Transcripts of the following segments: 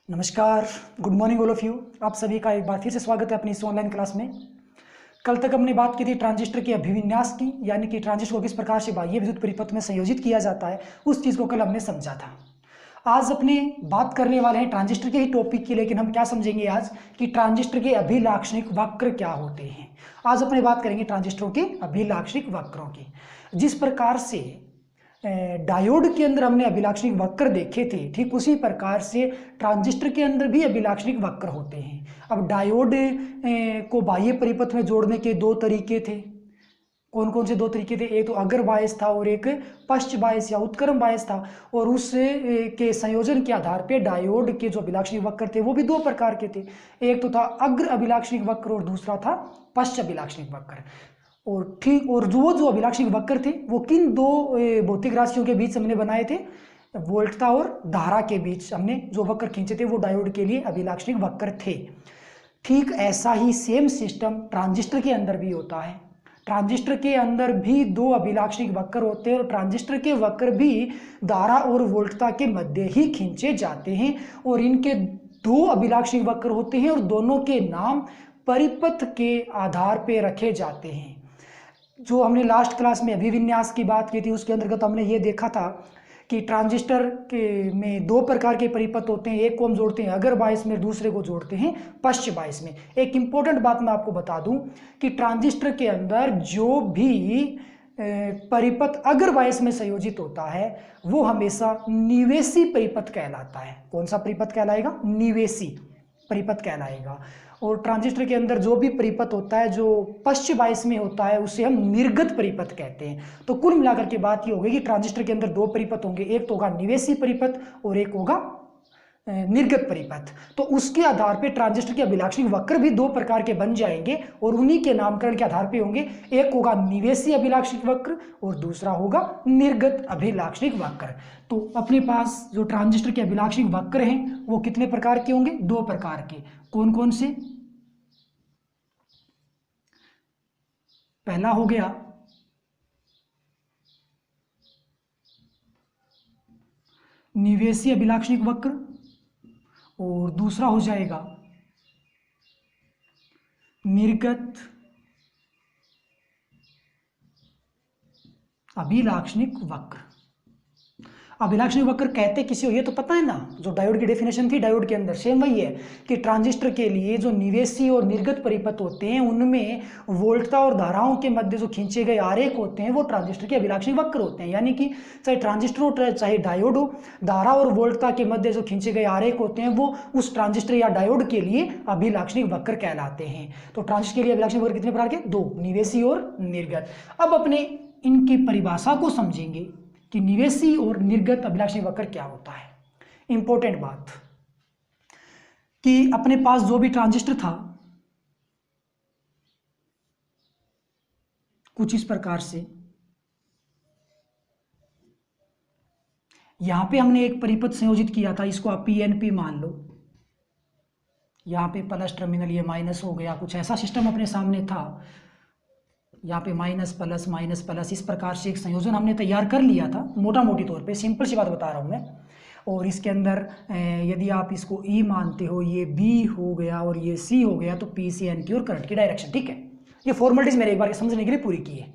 नमस्कार, good morning all of you. आप सभी का एक बार फिर से स्वागत है अपनी इस ऑनलाइन क्लास में। कल तक हमने बात की थी ट्रांजिस्टर के अभिविन्यास की, यानी कि ट्रांजिस्टर को किस प्रकार से बाह्य विद्युत परिपथ में संयोजित किया जाता है, उस चीज़ को कल हमने समझा था। आज अपने बात करने वाले हैं ट्रांजिस्टर के ही टॉपिक की, लेकिन हम क्या समझेंगे आज कि ट्रांजिस्टर के अभिलाक्षणिक वक्र क्या होते हैं। आज अपने बात करेंगे ट्रांजिस्टरों के अभिलाक्षणिक वक्रों की। जिस प्रकार से डायोड के अंदर हमने अभिलाक्षणिक वक्र देखे थे, ठीक उसी प्रकार से ट्रांजिस्टर के अंदर भी अभिलाक्षणिक वक्र होते हैं। अब डायोड को बाह्य परिपथ में जोड़ने के दो तरीके थे। कौन कौन से दो तरीके थे? एक तो अग्र बायस था और एक पश्च बायस या उत्क्रम बायस था। और उस के संयोजन के आधार पे डायोड के जो अभिलाक्षणिक वक्र थे वो भी दो प्रकार के थे। एक तो था अग्र अभिलाक्षणिक वक्र और दूसरा था पश्च अभिलाक्षणिक वक्र। और ठीक, और जो अभिलाक्षणिक वक्र थे वो किन दो भौतिक राशियों के बीच हमने बनाए थे? वोल्टता और धारा के बीच हमने जो वक्र खींचे थे वो डायोड के लिए अभिलाक्षणिक वक्र थे। ठीक ऐसा ही सेम सिस्टम ट्रांजिस्टर के अंदर भी होता है। ट्रांजिस्टर के अंदर भी दो अभिलाक्षणिक वक्र होते हैं और ट्रांजिस्टर के वक्र भी धारा और वोल्टता के मध्य ही खींचे जाते हैं। और इनके दो अभिलाक्षणिक वक्र होते हैं और दोनों के नाम परिपथ के आधार पर रखे जाते हैं। जो हमने लास्ट क्लास में अभिविन्यास की बात की थी उसके अंतर्गत हमने ये देखा था कि ट्रांजिस्टर के में दो प्रकार के परिपथ होते हैं। एक को हम जोड़ते हैं अग्र बायस में, दूसरे को जोड़ते हैं पश्च बायस में। एक इंपॉर्टेंट बात मैं आपको बता दूं कि ट्रांजिस्टर के अंदर जो भी परिपथ अग्र बायस में संयोजित होता है वो हमेशा निवेशी परिपथ कहलाता है। कौन सा परिपथ कहलाएगा? निवेशी परिपथ कहलाएगा। और ट्रांजिस्टर के अंदर जो भी परिपथ होता है जो पश्च बायस में होता है उसे हम निर्गत परिपथ कहते हैं। तो कुल मिलाकर के बात ये होगी कि ट्रांजिस्टर के अंदर दो परिपथ होंगे, एक तो होगा निवेशी परिपथ और एक होगा निर्गत परिपथ। तो उसके आधार पे ट्रांजिस्टर के अभिलाक्षणिक वक्र भी दो प्रकार के बन जाएंगे और उन्हीं के नामकरण के आधार पे होंगे। एक होगा निवेशी अभिलाक्षणिक वक्र और दूसरा होगा निर्गत अभिलाक्षणिक वक्र। तो अपने पास जो ट्रांजिस्टर के अभिलाक्षणिक वक्र हैं वो कितने प्रकार के होंगे? दो प्रकार के। कौन कौन से? पहला हो गया निवेशी अभिलाक्षणिक वक्र और दूसरा हो जाएगा निर्गत अभिलाक्षणिक वक्र। अभिलाक्षणिक वक्र कहते किसे हो ये तो पता है ना, जो डायोड की डेफिनेशन थी डायोड के अंदर सेम वही है कि ट्रांजिस्टर के लिए जो निवेशी और निर्गत परिपथ होते हैं उनमें वोल्टता और धाराओं के मध्य जो खींचे गए आरेख होते हैं वो ट्रांजिस्टर के अभिलाक्षणिक वक्र होते हैं। यानी कि चाहे ट्रांजिस्टर हो चाहे डायोड हो, धारा और वोल्टता के मध्य जो खींचे गए आरेख होते हैं वो उस ट्रांजिस्टर या डायोड के लिए अभिलाक्षणिक वक्र कहलाते हैं। तो ट्रांजिस्टर के लिए अभिलाक्षणिक वक्र कितने प्रकार के? दो, निवेशी और निर्गत। अब अपने इनकी परिभाषा को समझेंगे कि निवेशी और निर्गत अभिलाक्षणिक वक्र क्या होता है। इंपॉर्टेंट बात कि अपने पास जो भी ट्रांजिस्टर था कुछ इस प्रकार से, यहां पे हमने एक परिपथ संयोजित किया था, इसको आप पीएनपी मान लो। यहां पे प्लस टर्मिनल ये माइनस हो गया, कुछ ऐसा सिस्टम अपने सामने था। यहाँ पे माइनस प्लस इस प्रकार से एक संयोजन हमने तैयार कर लिया था मोटा मोटी तौर पे, सिंपल सी बात बता रहा हूँ मैं। और इसके अंदर यदि आप इसको ई मानते हो, ये बी हो गया और ये सी हो गया, तो पी से एन की और करंट की डायरेक्शन, ठीक है। ये फॉर्मेलिटीज मेरे एक बार समझने के लिए पूरी की है।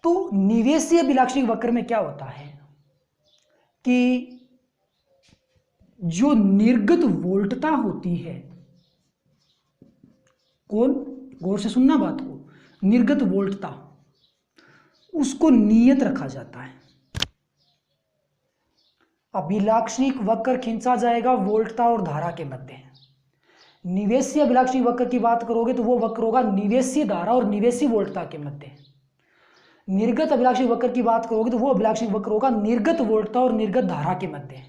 तो निवेशी अभिलाक्षणिक वक्र में क्या होता है कि जो निर्गत वोल्टता होती है, कौन, गौर से सुनना बात को, निर्गत वोल्टता, उसको नियत रखा जाता है। अभिलाक्षणिक वक्र खींचा जाएगा वोल्टता और धारा के मध्य। निवेशी अभिलाक्षणिक वक्र की बात करोगे तो वो वक्र होगा निवेशी धारा और निवेशी वोल्टता के मध्य। निर्गत अभिलाक्षणिक वक्र की बात करोगे तो वो अभिलाक्षणिक वक्र होगा निर्गत वोल्टता और निर्गत धारा के मध्य।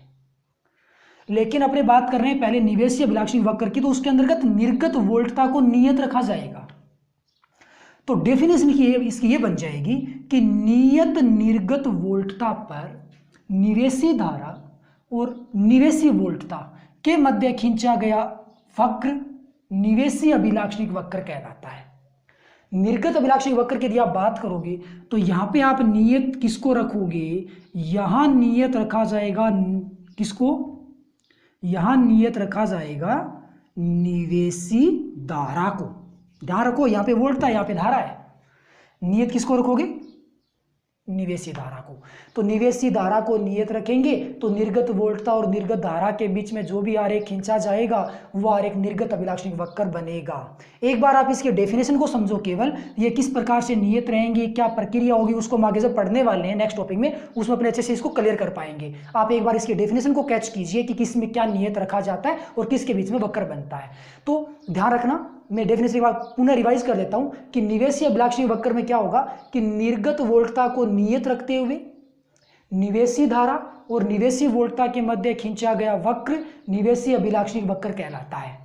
लेकिन अपने बात कर रहे हैं पहले निवेशी अभिलाक्षणिक वक्र की, तो उसके अंतर्गत निर्गत वोल्टता को नियत रखा जाएगा। तो डेफिनेशन इसकी ये बन जाएगी कि नियत निर्गत वोल्टता पर निवेशी धारा और निवेशी वोल्टता के मध्य खींचा गया वक्र निवेशी अभिलाक्षणिक वक्र कहलाता है। निर्गत अभिलाक्षणिक वक्र की यदि आप बात करोगे तो यहाँ पे आप नियत किसको रखोगे? यहाँ नियत रखा जाएगा किसको? यहां नियत रखा जाएगा निवेशी धारा को। ध्यान रखो, यहाँ पे वोल्ट था, यहाँ पे धारा है। नियत किसको रखोगे? निवेशी धारा को। तो निवेशी धारा को नियत रखेंगे तो निर्गत वोल्टता और निर्गत धारा के बीच में जो भी आरेख खींचा जाएगा वो आरेख निर्गत अभिलाक्षणिक वक्र बनेगा। एक बार आप इसके डेफिनेशन को समझो, केवल ये किस प्रकार से नियत रहेंगी, क्या प्रक्रिया होगी, उसको हम आगे जब पढ़ने वाले हैं नेक्स्ट टॉपिक में, उसमें अपने अच्छे से इसको क्लियर कर पाएंगे। आप एक बार इसके डेफिनेशन को कैच कीजिए कि किस में क्या नियत रखा जाता है और किसके बीच में वक्र बनता है। तो ध्यान रखना, मैं डेफिनेशन के बाद पुनः रिवाइज कर देता हूं कि निवेशी अभिलाक्षणिक वक्र में क्या होगा कि निर्गत वोल्टता को नियत रखते हुए निवेशी धारा और निवेशी वोल्टता के मध्य खींचा गया वक्र निवेशी अभिलाक्षणिक वक्र कहलाता है।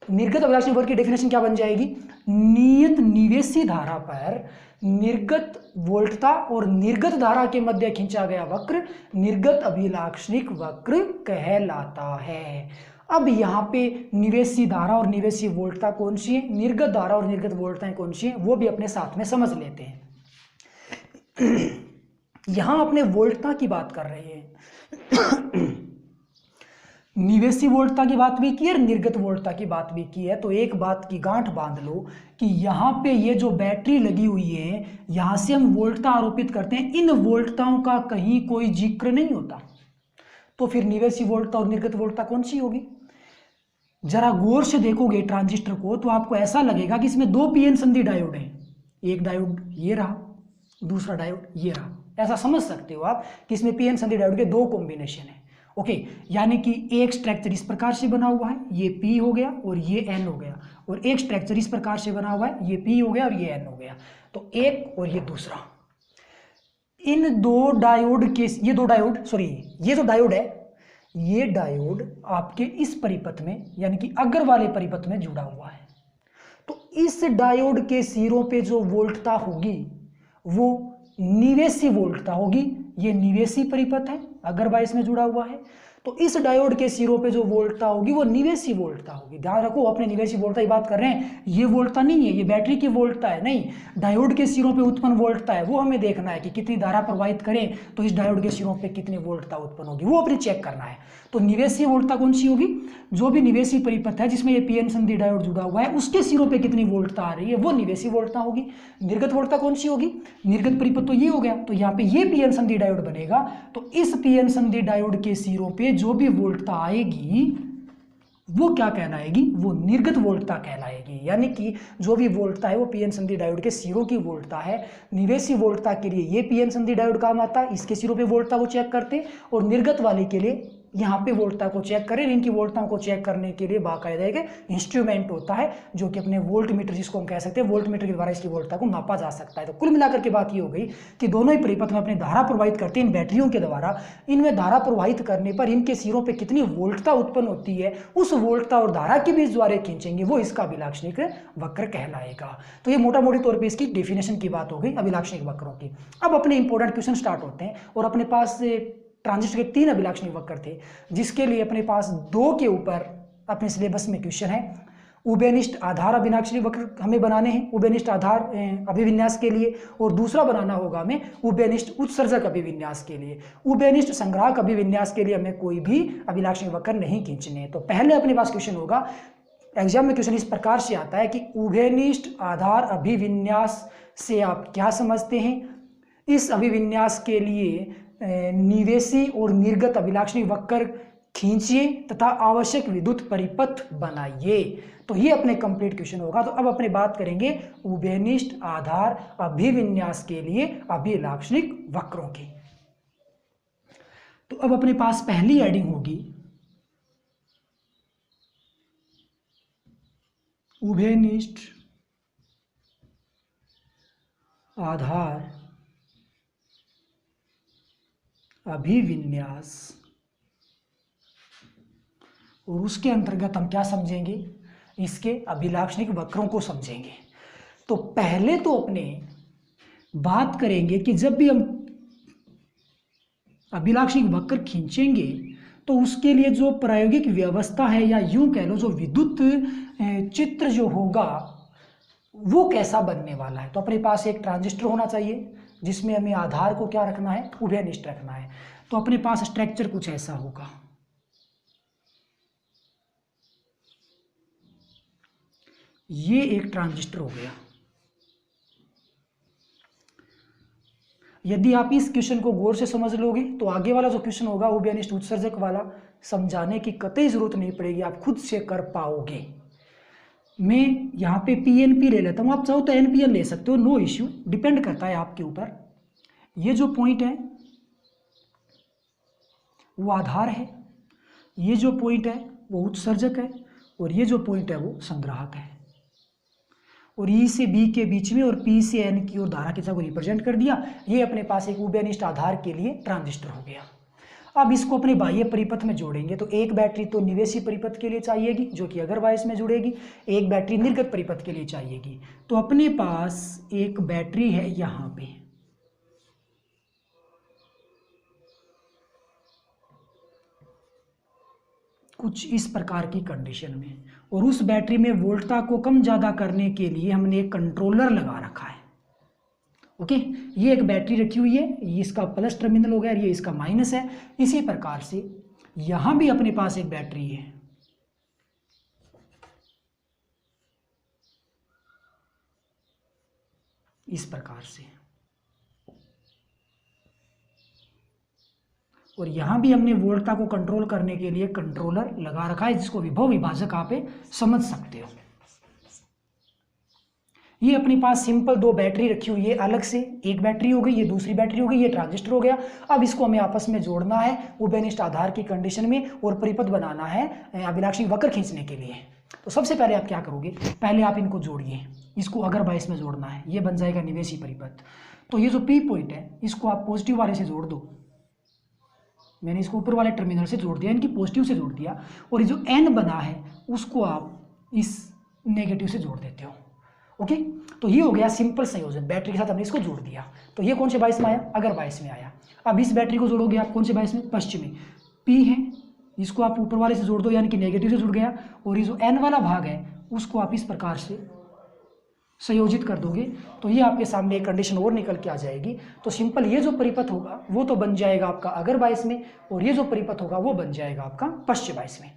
निर्गत अभिलाक्षणिक वक्र की डेफिनेशन क्या बन जाएगी? नियत निवेशी धारा पर निर्गत वोल्टता और निर्गत धारा के मध्य खींचा गया वक्र निर्गत अभिलाक्षणिक वक्र कहलाता है। अब यहाँ पे निवेशी धारा और निवेशी वोल्टता कौन सी है, निर्गत धारा और निर्गत वोल्टताएं कौन सी है, वो भी अपने साथ में समझ लेते हैं। यहां अपने वोल्टता की बात कर रहे हैं, निवेशी वोल्टता की बात भी की है, निर्गत वोल्टता की बात भी की है। तो एक बात की गांठ बांध लो कि यहाँ पे ये जो बैटरी लगी हुई है, यहाँ से हम वोल्टता आरोपित करते हैं, इन वोल्टताओं का कहीं कोई जिक्र नहीं होता। तो फिर निवेशी वोल्टता और निर्गत वोल्टता कौन सी होगी? जरा गौर से देखोगे ट्रांजिस्टर को तो आपको ऐसा लगेगा कि इसमें दो पीएन संधि डायोड हैं। एक डायोड ये रहा, दूसरा डायोड ये रहा। ऐसा समझ सकते हो आप कि इसमें पीएन संधि डायोड के दो कॉम्बिनेशन है। ओके, यानी कि एक स्ट्रक्चर इस प्रकार से बना हुआ है, ये पी हो गया और ये एन हो गया, और एक स्ट्रक्चर इस प्रकार से बना हुआ है, ये पी हो गया और ये एन हो गया। तो एक और ये दूसरा, इन दो डायोड के, ये दो डायोड, सॉरी ये जो डायोड है, ये डायोड आपके इस परिपथ में यानी कि अग्र वाले परिपथ में जुड़ा हुआ है। तो इस डायोड के सिरों पे जो वोल्टता होगी वो निवेशी वोल्टता होगी। ये निवेशी परिपथ है, अग्र वाइस में जुड़ा हुआ है, तो इस डायोड के सिरों पे जो वोल्टता होगी वो निवेशी वोल्टता होगी। ध्यान रखो, अपने निवेशी वोल्टता की बात कर रहे हैं, ये वोल्टता नहीं है, ये बैटरी की वोल्टता है, नहीं, डायोड के सिरों पे उत्पन्न वोल्टता है। वो हमें देखना है कि कितनी धारा प्रवाहित करें तो इस डायोड के सिरों पे कितनी वोल्टता उत्पन्न होगी, वो अपने चेक करना है। तो निवेशी वोल्टता कौन सी होगी? जो भी निवेशी परिपथ है जिसमें ये पीएन संधि डायोड जुड़ा हुआ है उसके सिरों पे कितनी वोल्टता आ रही है, वो निवेशी वोल्टता होगी। निर्गत वोल्टता कौन सी होगी? निर्गत परिपथ तो ये हो गया, तो यहाँ पे ये पीएन संधि डायोड बनेगा, तो इस पीएन संधि डायोड के सिरों पे जो भी वोल्टता आएगी वो क्या कहलाएगी? वो निर्गत वोल्टता कहलाएगी। यानी कि जो भी वोल्टता है वो पीएन संधि डायोड के सिरों की वोल्टता है। निवेशी वोल्टता के लिए ये पीएन संधि डायोड काम आता है, इसके सिरों पे वोल्टता को चेक करते, और निर्गत वाले के लिए यहाँ पे वोल्टता को चेक करें। इनकी वोल्टताओं को चेक करने के लिए बाकायदा एक इंस्ट्रूमेंट होता है जो कि अपने वोल्ट मीटर, जिसको हम कह सकते हैं वोल्ट मीटर के द्वारा इसकी वोल्टता को मापा जा सकता है। तो कुल मिलाकर के बात ये हो गई कि दोनों ही परिपथ में अपनी धारा प्रवाहित करते हैं इन बैटरियों के द्वारा। इनमें धारा प्रवाहित करने पर इनके सिरों पर कितनी वोल्टता उत्पन्न होती है, उस वोल्टता और धारा के बीच द्वारा खींचेंगे वो इसका अभिलाक्षणिक वक्र कहलाएगा। तो ये मोटा मोटी तौर पर इसकी डेफिनेशन की बात हो गई अभिलाक्षणिक वक्रों की। अब अपने इंपॉर्टेंट क्वेश्चन स्टार्ट होते हैं, और अपने पास ट्रांजिस्टर के 3 अभिलाक्षणिक वक्र थे, जिसके लिए अपने पास 2 के ऊपर अपने सिलेबस में क्वेश्चन है। उभयनिष्ठ आधार अभिलाक्षणिक वक्र हमें बनाने हैं उभयनिष्ठ आधार अभिविन्यास के लिए, और दूसरा बनाना होगा हमें उभयनिष्ठ उत्सर्जक अभिविन्यास के लिए। उभयनिष्ठ संग्राहक अभिविन्यास के लिए हमें कोई भी अभिलाक्षणिक वक्र नहीं खींचने। तो पहले अपने पास क्वेश्चन होगा, एग्जाम में क्वेश्चन इस प्रकार से आता है कि उभयनिष्ठ आधार अभिविन्यास से आप क्या समझते हैं? इस अभिविन्यास के लिए निवेशी और निर्गत अभिलाक्षणिक वक्र खींचिए तथा आवश्यक विद्युत परिपथ बनाइए। तो ये अपने कंप्लीट क्वेश्चन होगा। तो अब अपने बात करेंगे उभयनिष्ठ आधार अभिविन्यास के लिए अभिलाक्षणिक वक्रों की। तो अब अपने पास पहली हेडिंग होगी उभयनिष्ठ आधार अभिविन्यास, और उसके अंतर्गत हम क्या समझेंगे? इसके अभिलाक्षणिक वक्रों को समझेंगे। तो पहले तो अपने बात करेंगे कि जब भी हम अभिलाक्षणिक वक्र खींचेंगे तो उसके लिए जो प्रायोगिक व्यवस्था है, या यूं कह लो जो विद्युत चित्र जो होगा वो कैसा बनने वाला है। तो अपने पास एक ट्रांजिस्टर होना चाहिए जिसमें हमें आधार को क्या रखना है? उभयनिष्ठ रखना है। तो अपने पास स्ट्रक्चर कुछ ऐसा होगा। ये एक ट्रांजिस्टर हो गया। यदि आप इस क्वेश्चन को गौर से समझ लोगे तो आगे वाला जो क्वेश्चन होगा वो भी अनिष्ट उत्सर्जक वाला समझाने की कतई जरूरत नहीं पड़ेगी, आप खुद से कर पाओगे। मैं यहाँ पे पीएनपी ले लेता हूँ, आप चाहो तो एनपीएन ले सकते हो, नो इश्यू, डिपेंड करता है आपके ऊपर। ये जो पॉइंट है वो आधार है, ये जो पॉइंट है वो उत्सर्जक है, और ये जो पॉइंट है वो संग्राहक है। और ई से बी के बीच में और पी से एन की ओर धारा की दिशा को रिप्रेजेंट कर दिया। ये अपने पास एक उभयनिष्ठ आधार के लिए ट्रांजिस्टर हो गया। अब इसको अपने बाह्य परिपथ में जोड़ेंगे तो एक बैटरी तो निवेशी परिपथ के लिए चाहिएगी जो कि अगरवाइस में जुड़ेगी, एक बैटरी निर्गत परिपथ के लिए चाहिएगी। तो अपने पास एक बैटरी है यहाँ पे, कुछ इस प्रकार की कंडीशन में, और उस बैटरी में वोल्टता को कम ज़्यादा करने के लिए हमने एक कंट्रोलर लगा रखा है। ओके, ये एक बैटरी रखी हुई है, ये इसका प्लस टर्मिनल हो गया और ये इसका माइनस है। इसी प्रकार से यहाँ भी अपने पास एक बैटरी है, इस प्रकार से, और यहाँ भी हमने वोल्टता को कंट्रोल करने के लिए कंट्रोलर लगा रखा है, जिसको विभव विभाजक आप समझ सकते हो। ये अपने पास सिंपल दो बैटरी रखी हुई है अलग से, एक बैटरी हो गई, ये दूसरी बैटरी हो गई, ये ट्रांजिस्टर हो गया। अब इसको हमें आपस में जोड़ना है उभयनिष्ठ आधार की कंडीशन में, और परिपथ बनाना है अभिलाक्षी वक्र खींचने के लिए। तो सबसे पहले आप क्या करोगे, पहले आप इनको जोड़िए, इसको अगरवाइस में जोड़ना है, ये बन जाएगा निवेशी परिपथ। तो ये जो पी पॉइंट है इसको आप पॉजिटिव वाले से जोड़ दो, मैंने इसको ऊपर वाले टर्मिनल से जोड़ दिया, इनकी पॉजिटिव से जोड़ दिया, और ये जो एन बना है उसको आप इस नेगेटिव से जोड़ देते हो। ओके, तो ये हो गया सिंपल संयोजन, बैटरी के साथ हमने इसको जोड़ दिया। तो ये कौन से बाइस में आया, अगर बाइस में आया। अब इस बैटरी को जोड़ोगे आप कौन से बाइस में, पश्चिमी। पी है, इसको आप ऊपर वाले से जोड़ दो, यानी कि नेगेटिव से जुड़ गया, और ये जो एन वाला भाग है उसको आप इस प्रकार से संयोजित कर दोगे, तो ये आपके सामने एक कंडीशन और निकल के आ जाएगी। तो सिंपल ये जो परिपथ होगा वो तो बन जाएगा आपका अगर बाइस में, और ये जो परिपथ होगा वो बन जाएगा आपका पश्चिम बाइस में।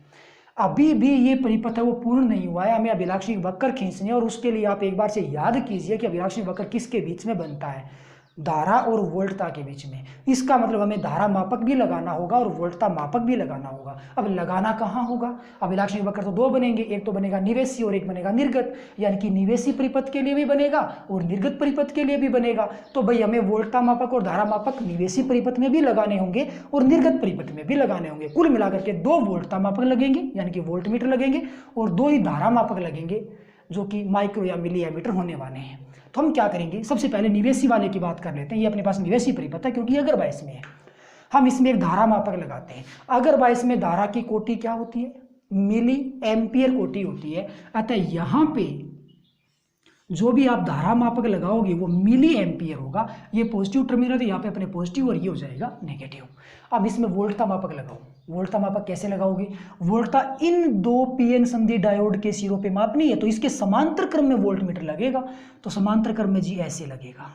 अभी भी ये परिपथ है वो पूर्ण नहीं हुआ है, हमें अभिलाक्षी वक्र खींचने, और उसके लिए आप एक बार से याद कीजिए कि अभिलाक्षी वक्र किसके बीच में बनता है, धारा और वोल्टता के बीच में। इसका मतलब हमें धारा मापक भी लगाना होगा और वोल्टता मापक भी लगाना होगा। अब लगाना कहाँ होगा, अभिलाक्षी वक्र तो दो बनेंगे, एक तो बनेगा निवेशी और एक बनेगा निर्गत, यानी कि निवेशी परिपथ के लिए भी बनेगा और निर्गत परिपथ के लिए भी बनेगा। तो भाई हमें वोल्टता मापक और धारा मापक निवेशी परिपथ में भी लगाने होंगे और निर्गत परिपथ में भी लगाने होंगे। कुल मिलाकर के दो वोल्टता मापक लगेंगे यानी कि वोल्ट मीटर लगेंगे, और दो ही धारा मापक लगेंगे जो कि माइक्रो या मिली एमीटर होने वाले हैं। तो हम क्या करेंगे, सबसे पहले निवेशी वाले की बात कर लेते हैं। ये अपने पास निवेशी परिपथ है क्योंकि अगर बाइस में है, हम इसमें एक धारा मापक लगाते हैं। अगर बाइस में धारा की कोटि क्या होती है, मिली एम्पियर कोटि होती है, अतः यहाँ पे जो भी आप धारा मापक लगाओगे वो मिली एम्पियर होगा। ये पॉजिटिव टर्मिनल है, यहाँ पे अपने पॉजिटिव और ये हो जाएगा नेगेटिव। अब इसमें वोल्टता मापक लगाओ, वोल्टता मापक कैसे लगाओगे, वोल्टता इन दो पीएन संधि डायोड के सिरों पे मापनी है, तो इसके समांतर क्रम में वोल्ट मीटर लगेगा। तो समांतर क्रम में जी ऐसे लगेगा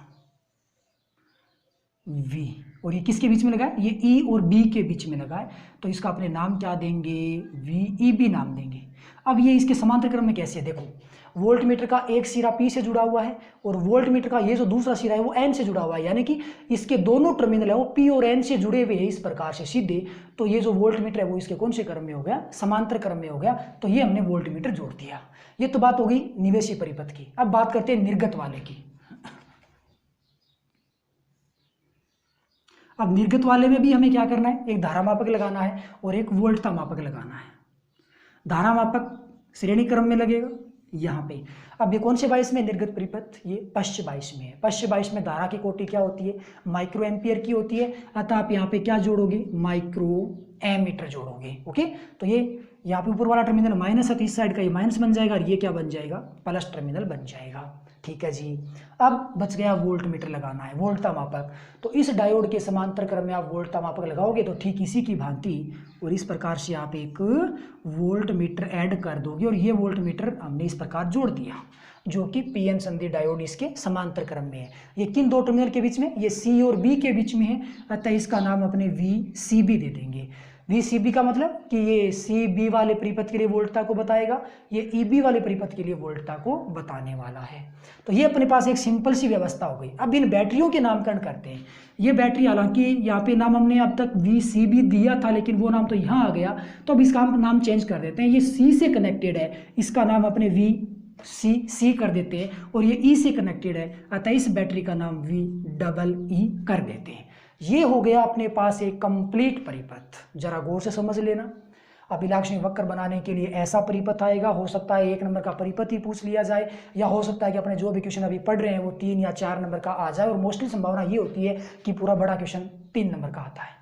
V, और ये किसके बीच में लगा है, ये E और B के बीच में लगा है, तो इसका अपने नाम क्या देंगे, VEB नाम देंगे। अब ये इसके समांतर क्रम में कैसे है, देखो वोल्ट मीटर का एक सिरा P से जुड़ा हुआ है और वोल्ट मीटर का ये जो दूसरा सिरा है वो N से जुड़ा हुआ है, यानी कि इसके दोनों टर्मिनल है वो P और N से जुड़े हुए हैं इस प्रकार से सीधे। तो ये जो वोल्ट मीटर है वो इसके कौन से क्रम में हो गया, समांतर क्रम में हो गया। तो ये हमने वोल्ट मीटर जोड़ दिया। ये तो बात हो गई निवेशी परिपथ की। अब बात करते हैं निर्गत वाले की। अब निर्गत वाले में भी हमें क्या करना है, एक धारा मापक लगाना है और एक वोल्टता मापक लगाना है। धारा मापक श्रेणी क्रम में लगेगा यहाँ पे। अब ये कौन से बाइस में, निर्गत परिपथ, ये पश्च बाइस में है। पश्च बाइस में धारा की कोटि क्या होती है, माइक्रो एम्पियर की होती है, अतः आप यहाँ पे क्या जोड़ोगे, माइक्रो एमीटर जोड़ोगे। ओके, तो ये यहाँ पे ऊपर वाला टर्मिनल माइनस है तो इस साइड का ये माइनस बन जाएगा और ये क्या बन जाएगा, प्लस टर्मिनल बन जाएगा। ठीक है जी। अब बच गया वोल्ट मीटर लगाना है, वोल्टता मापक। तो इस डायोड के समांतर क्रम में आप वोल्टता मापक लगाओगे तो ठीक इसी की भांति और इस प्रकार से आप एक वोल्ट मीटर ऐड कर दोगे, और ये वोल्ट मीटर हमने इस प्रकार जोड़ दिया जो कि पीएन संधि डायोड इसके समांतर क्रम में है। ये किन दो टर्मिनल के बीच में, ये सी और बी के बीच में है, अतः इसका नाम अपने VCB दे देंगे। VCB का मतलब कि ये CB वाले परिपथ के लिए वोल्टता को बताएगा, ये EB वाले परिपथ के लिए वोल्टता को बताने वाला है। तो ये अपने पास एक सिंपल सी व्यवस्था हो गई। अब इन बैटरियों के नामकरण करते हैं। ये बैटरी, हालांकि यहाँ पे नाम हमने अब तक VCB दिया था, लेकिन वो नाम तो यहाँ आ गया, तो अब इसका हम नाम चेंज कर देते हैं। ये C से कनेक्टेड है, इसका नाम अपने VC कर देते हैं, और ये E से कनेक्टेड है, अतः इस बैटरी का नाम VEE कर देते हैं। ये हो गया अपने पास एक कंप्लीट परिपथ। जरा गौर से समझ लेना। अभिलाक्षणिक वक्र बनाने के लिए ऐसा परिपथ आएगा, हो सकता है 1 नंबर का परिपथ ही पूछ लिया जाए, या हो सकता है कि अपने जो भी क्वेश्चन अभी पढ़ रहे हैं वो 3 या 4 नंबर का आ जाए, और मोस्टली संभावना ये होती है कि पूरा बड़ा क्वेश्चन 3 नंबर का आता है।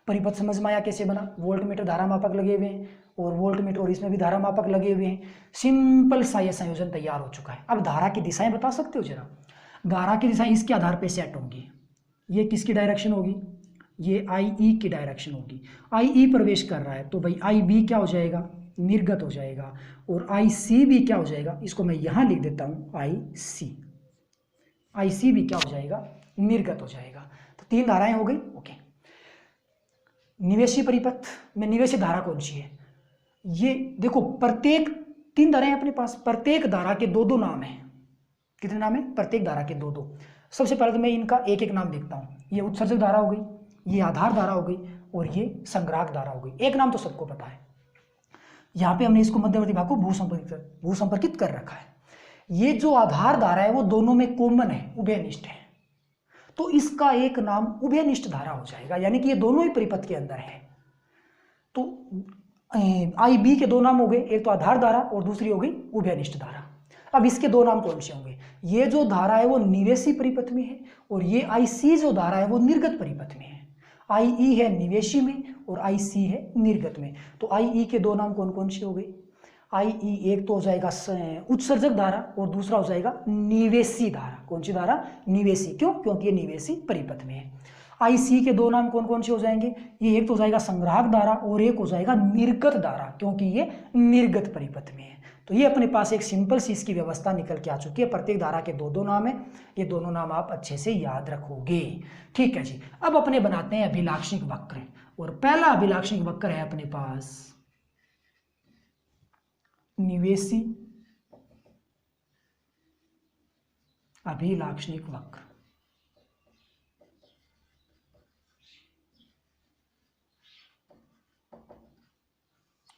परिपथ समझ में आया कैसे बना? वोल्ट मीटर धारा मापक लगे हुए हैं, और वोल्ट मीटर और इसमें भी धारा मापक लगे हुए हैं। सिंपल सा यह संयोजन तैयार हो चुका है। अब धारा की दिशाएं बता सकते हो जरा? धारा की दिशाएं इसके आधार पर सेट होंगी। ये किसकी डायरेक्शन होगी? ये IE की डायरेक्शन होगी। IE प्रवेश कर रहा है तो भाई IB क्या हो जाएगा? निर्गत हो जाएगा। और ICB क्या हो जाएगा? इसको मैं यहाँ लिख देता हूँ ICB क्या हो जाएगा? निर्गत हो जाएगा। तो 3 धाराएं हो गई। ओके, निवेशी परिपथ में निवेशी धारा कौन सी है? ये देखो, प्रत्येक 3 धाराएं अपने पास, प्रत्येक धारा के 2-2 नाम हैं। कितने नाम है? प्रत्येक धारा के 2-2। सबसे पहले तो मैं इनका एक-एक नाम देखता हूँ। ये उत्सर्जक धारा हो गई, ये आधार धारा हो गई, और ये संग्राहक धारा हो गई। एक नाम तो सबको पता है। यहाँ पे हमने इसको मध्यवर्ती भाग को भूसंपर्कित कर रखा है। ये जो आधार धारा है वो दोनों में कॉमन है, उभयनिष्ठ है, तो इसका एक नाम उभयनिष्ठ धारा हो जाएगा, यानी कि ये दोनों ही परिपथ के अंदर है। तो IB के 2 नाम हो गए, एक तो आधार धारा और दूसरी हो गई उभयनिष्ठ धारा। अब इसके 2 नाम कौन से होंगे? ये जो धारा है वो निवेशी परिपथ में है, और ये IC जो धारा है वो निर्गत परिपथ में है। IE है निवेशी में और IC है निर्गत में। तो IE के 2 नाम कौन कौन से हो गए? IE एक तो हो जाएगा उत्सर्जक धारा, और दूसरा हो जाएगा निवेशी धारा। कौन सी धारा? निवेशी। क्यों? क्योंकि ये निवेशी परिपथ में है। IC के 2 नाम कौन कौन से हो जाएंगे? ये एक तो हो जाएगा संग्राहक धारा, और एक हो जाएगा निर्गत धारा, क्योंकि ये निर्गत परिपथ में है। तो ये अपने पास एक सिंपल सी इसकी व्यवस्था निकल के आ चुकी है। प्रत्येक धारा के 2-2 नाम है। ये दोनों नाम आप अच्छे से याद रखोगे। ठीक है जी। अब अपने बनाते हैं अभिलाक्षणिक वक्र, और पहला अभिलाक्षणिक वक्र है अपने पास निवेशी अभिलाक्षणिक वक्र।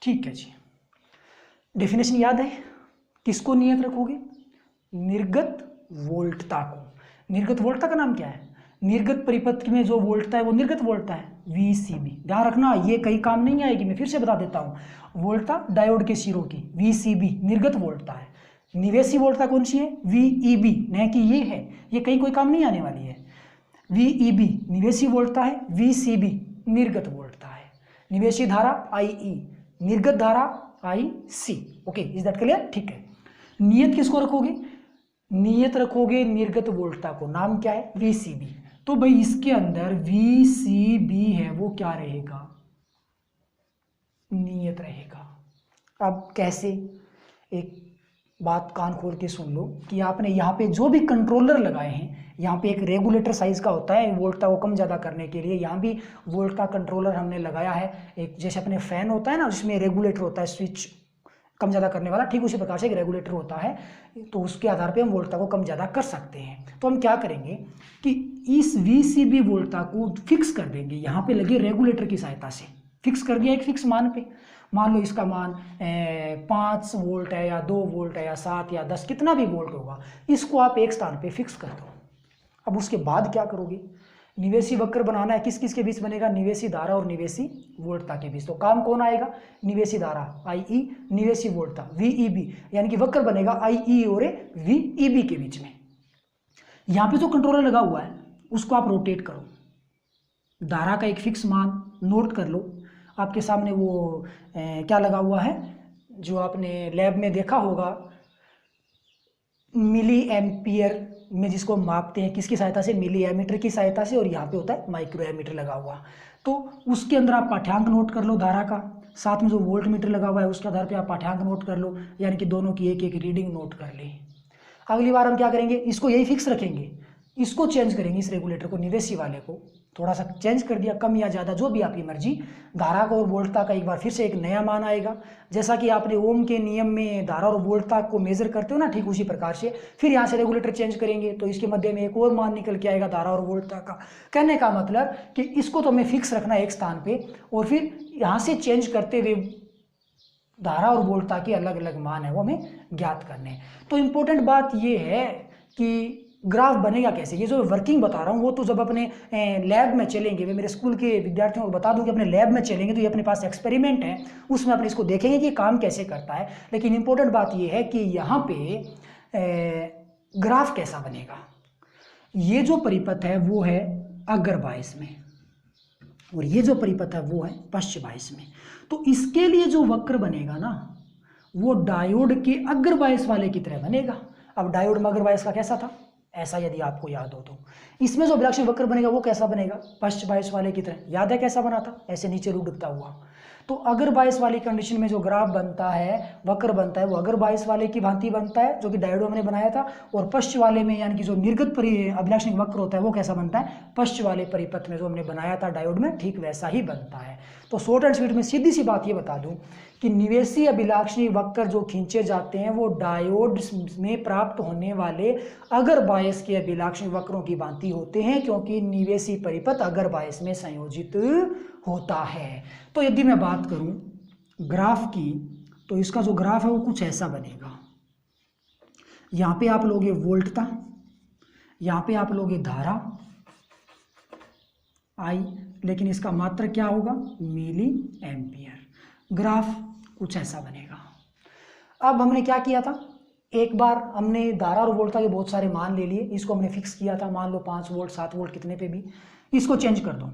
ठीक है जी। डेफिनेशन याद है? किसको नियत रखोगे? निर्गत वोल्टता को। निर्गत वोल्टता का नाम क्या है? निर्गत परिपथ में जो वोल्टता है वो निर्गत वोल्टता है, VCB। ध्यान रखना, ये कहीं काम नहीं आएगी, मैं फिर से बता देता हूँ। वोल्टता डायोड के सिरों की, VCB निर्गत वोल्टता है। निवेशी वोल्टता कौन सी है? VEB, न कि ये है, ये कहीं कोई काम नहीं आने वाली है। VEB निवेशी वोल्टता है, VCB निर्गत वोल्टता है। निवेशी धारा IE, निर्गत धारा IC। Okay, is that clear? ठीक है। नियत किसको रखोगे? नियत रखोगे निर्गत वोल्टता को। नाम क्या है? VCB। तो भाई इसके अंदर VCB है वो क्या रहेगा? नियत रहेगा। अब कैसे? एक बात कान खोल के सुन लो कि आपने यहाँ पे जो भी कंट्रोलर लगाए हैं, यहाँ पे एक रेगुलेटर साइज का होता है वोल्टता को कम ज़्यादा करने के लिए। यहाँ भी वोल्ट का कंट्रोलर हमने लगाया है। एक जैसे अपने फैन होता है ना, जिसमें रेगुलेटर होता है स्विच कम ज़्यादा करने वाला, ठीक उसी प्रकार से एक रेगुलेटर होता है, तो उसके आधार पे हम वोल्टता को कम ज़्यादा कर सकते हैं। तो हम क्या करेंगे कि इस VCB वोल्टता को फिक्स कर देंगे, यहाँ पे लगे रेगुलेटर की सहायता से फिक्स कर दिया एक फिक्स मान पे। मान लो इसका मान 5 वोल्ट है, या 2 वोल्ट है, या 7 या 10, कितना भी वोल्ट होगा, इसको आप एक स्थान पे फिक्स कर दो। अब उसके बाद क्या करोगे? निवेशी वक्र बनाना है। किस किस के बीच बनेगा? निवेशी धारा और निवेशी वोल्टता के बीच। तो काम कौन आएगा? निवेशी धारा IE, निवेशी वोल्टता VEB, यानी कि वक्र बनेगा IE और VEB के बीच में। यहाँ पे जो कंट्रोलर लगा हुआ है उसको आप रोटेट करो। धारा का एक फिक्स मान नोट कर लो। आपके सामने वो क्या लगा हुआ है जो आपने लैब में देखा होगा, मिली एम्पियर में जिसको मापते हैं, किसकी सहायता से? मिली एमीटर की सहायता से, और यहाँ पे होता है माइक्रो एमीटर लगा हुआ। तो उसके अंदर आप पाठ्यांक नोट कर लो धारा का, साथ में जो वोल्ट मीटर लगा हुआ है उसके आधार पे आप पाठ्यांक नोट कर लो, यानी कि दोनों की एक एक रीडिंग नोट कर ले। अगली बार हम क्या करेंगे? इसको यही फिक्स रखेंगे, इसको चेंज करेंगे, इस रेगुलेटर को, निवेशी वाले को, थोड़ा सा चेंज कर दिया, कम या ज़्यादा जो भी आपकी मर्जी। धारा का और वोल्टता का एक बार फिर से एक नया मान आएगा। जैसा कि आपने ओम के नियम में धारा और वोल्टता को मेजर करते हो ना, ठीक उसी प्रकार से फिर यहाँ से रेगुलेटर चेंज करेंगे तो इसके मध्य में एक और मान निकल के आएगा धारा और वोल्टता का। कहने का मतलब कि इसको तो हमें फिक्स रखना है एक स्थान पे, और फिर यहाँ से चेंज करते हुए धारा और वोल्टता के अलग अलग मान है वो हमें ज्ञात करने हैं। तो इम्पोर्टेंट बात ये है कि ग्राफ बनेगा कैसे। ये जो वर्किंग बता रहा हूँ वो तो जब अपने लैब में चलेंगे, मैं मेरे स्कूल के विद्यार्थियों को बता दूं कि अपने लैब में चलेंगे तो ये अपने पास एक्सपेरिमेंट है, उसमें अपने इसको देखेंगे कि काम कैसे करता है। लेकिन इम्पोर्टेंट बात ये है कि यहाँ पे ग्राफ कैसा बनेगा। ये जो परिपथ है वो है अग्र बायस में, और ये जो परिपथ है वो है पश्च बायस में। तो इसके लिए जो वक्र बनेगा ना वो डायोड के अग्र बायस वाले की तरह बनेगा। अब डायोड में अग्र बायस का कैसा था, ऐसा यदि आपको याद हो तो इसमें जो अभिलाक्षणिक वक्र बनेगा वो कैसा बनेगा, पश्च बायस वाले की तरह। याद है कैसा बना था, ऐसे नीचे लुढ़कता हुआ। तो अग्र बायस वाली कंडीशन में जो ग्राफ बनता है, वक्र बनता है, वो अग्र बायस वाले की भांति बनता है जो कि डायोड हमने बनाया था। और पश्च वाले में यानी कि जो निर्गत अभिलाक्षणिक वक्र होता है वो कैसा बनता है, पश्च वाले परिपथ में जो हमने बनाया था डायोड में, ठीक वैसा ही बनता है। तो शॉर्ट एंड स्वीट में सीधी सी बात ये बता दूं कि निवेशी अभिलाक्षणिक वक्र जो खींचे जाते हैं वो डायोड में प्राप्त होने वाले अग्र बायस के अभिलाक्षणिक वक्रों की भांति होते हैं, क्योंकि निवेशी परिपथ अग्र बायस में संयोजित होता है। तो यदि मैं बात करूं ग्राफ की तो इसका जो ग्राफ है वो कुछ ऐसा बनेगा। यहाँ पे आप लोगे वोल्टता, यहाँ पे आप लोगे धारा आई, लेकिन इसका मात्रक क्या होगा, मिली एम्पियर। ग्राफ कुछ ऐसा बनेगा। अब हमने क्या किया था, एक बार हमने धारा और वोल्टता के बहुत सारे मान ले लिए, इसको हमने फिक्स किया था, मान लो 5 वोल्ट 7 वोल्ट कितने पे भी, इसको चेंज कर दो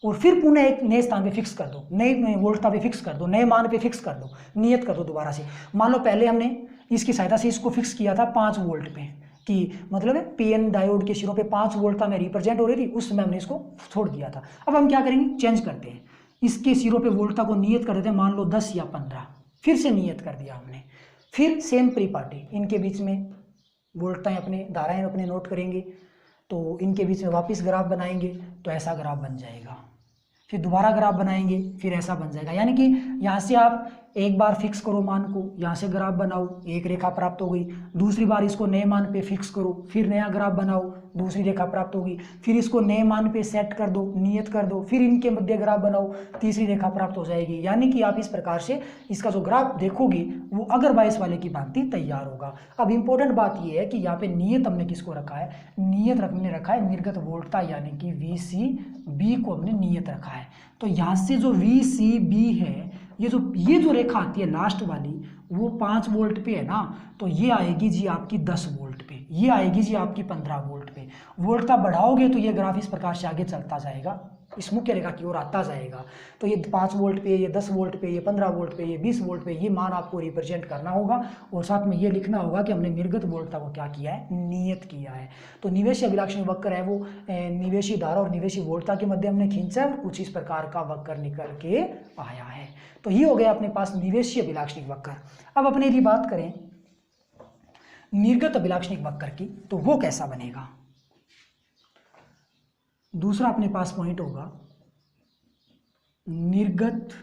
और फिर पुनः एक नए स्थान पे फिक्स कर दो, नए वोल्टता पे फिक्स कर दो, नए मान पे फिक्स कर दो, नियत कर दो दोबारा से। मान लो पहले हमने इसकी सहायता से इसको फिक्स किया था 5 वोल्ट पे, कि मतलब है पीएन डायोड के सिरों पे 5 वोल्टता में रिप्रेजेंट हो रही थी, उस समय हमने इसको छोड़ दिया था। अब हम क्या करेंगे, चेंज करते हैं, इसके सिरों पे वोल्टता को नियत कर देते हैं, मान लो 10 या 15, फिर से नियत कर दिया हमने। फिर सेम परिपाटी, इनके बीच में वोल्टताएं अपने, धाराएं अपने नोट करेंगे, तो इनके बीच में वापस ग्राफ बनाएंगे तो ऐसा ग्राफ बन जाएगा। फिर दोबारा ग्राफ बनाएंगे, फिर ऐसा बन जाएगा। यानी कि यहाँ से आप एक बार फिक्स करो मान को, यहाँ से ग्राफ बनाओ, एक रेखा प्राप्त हो गई। दूसरी बार इसको नए मान पे फिक्स करो, फिर नया ग्राफ बनाओ, दूसरी रेखा प्राप्त होगी। फिर इसको नए मान पे सेट कर दो, नियत कर दो, फिर इनके मध्य ग्राफ बनाओ, तीसरी रेखा प्राप्त हो जाएगी। यानी कि आप इस प्रकार से इसका जो ग्राफ देखोगे वो अग्र बायस वाले की भांति तैयार होगा। अब इंपॉर्टेंट बात यह है कि यहाँ पे नियत हमने किसको रखा है, नियत हमने रखा है निर्गत वोल्टता यानी कि VCB को हमने नियत रखा है। तो यहाँ से जो VCB है, ये जो रेखा आती है लास्ट वाली, वो 5 वोल्ट पे है ना, तो ये आएगी जी आपकी 10 वोल्ट पे, ये आएगी जी आपकी 15 वोल्ट पे। वोल्टता बढ़ाओगे तो ये ग्राफ इस प्रकार से आगे चलता जाएगा, इस मुख्य रेखा की ओर आता जाएगा। तो ये 5 वोल्ट पे, ये 10 वोल्ट पे, ये 15 वोल्ट पे, ये 20 वोल्ट पे, ये मान आपको रिप्रेजेंट करना होगा। और साथ में ये लिखना होगा कि हमने निर्गत वोल्टता को क्या किया है, नियत किया है। तो निवेशी अभिलाक्षणिक वक्र है वो निवेशी धारा और निवेशी वोल्टता के मध्य हमने खींचा है, कुछ इस प्रकार का वक्र निकल के आया है। तो ये हो गया अपने पास निवेशी अभिलाक्षणिक वक्र। अब अपने यदि बात करें निर्गत अभिलाक्षणिक वक्र की, तो वो कैसा बनेगा। दूसरा अपने पास पॉइंट होगा निर्गत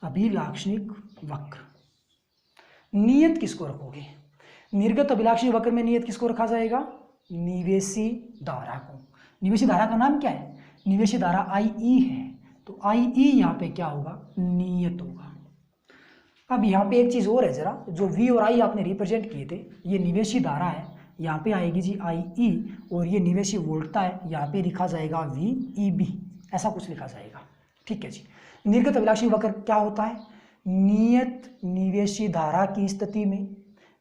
अभिलाक्षणिक वक्र। नियत किसको रखोगे, निर्गत अभिलाक्षणिक वक्र में नियत किसको रखा जाएगा, निवेशी धारा को। निवेशी धारा का नाम क्या है, निवेशी धारा IE है, तो IE यहाँ पे क्या होगा, नियत होगा। अब यहाँ पे एक चीज़ और है जरा, जो V और I आपने रिप्रेजेंट किए थे, ये निवेशी धारा है, यहाँ पे आएगी जी IE, और ये निवेशी वोल्टता है, यहाँ पे लिखा जाएगा VEB, ऐसा कुछ लिखा जाएगा। ठीक है जी। निर्गत अभिलाक्षणिक वक्र क्या होता है, नियत निवेशी धारा की स्थिति में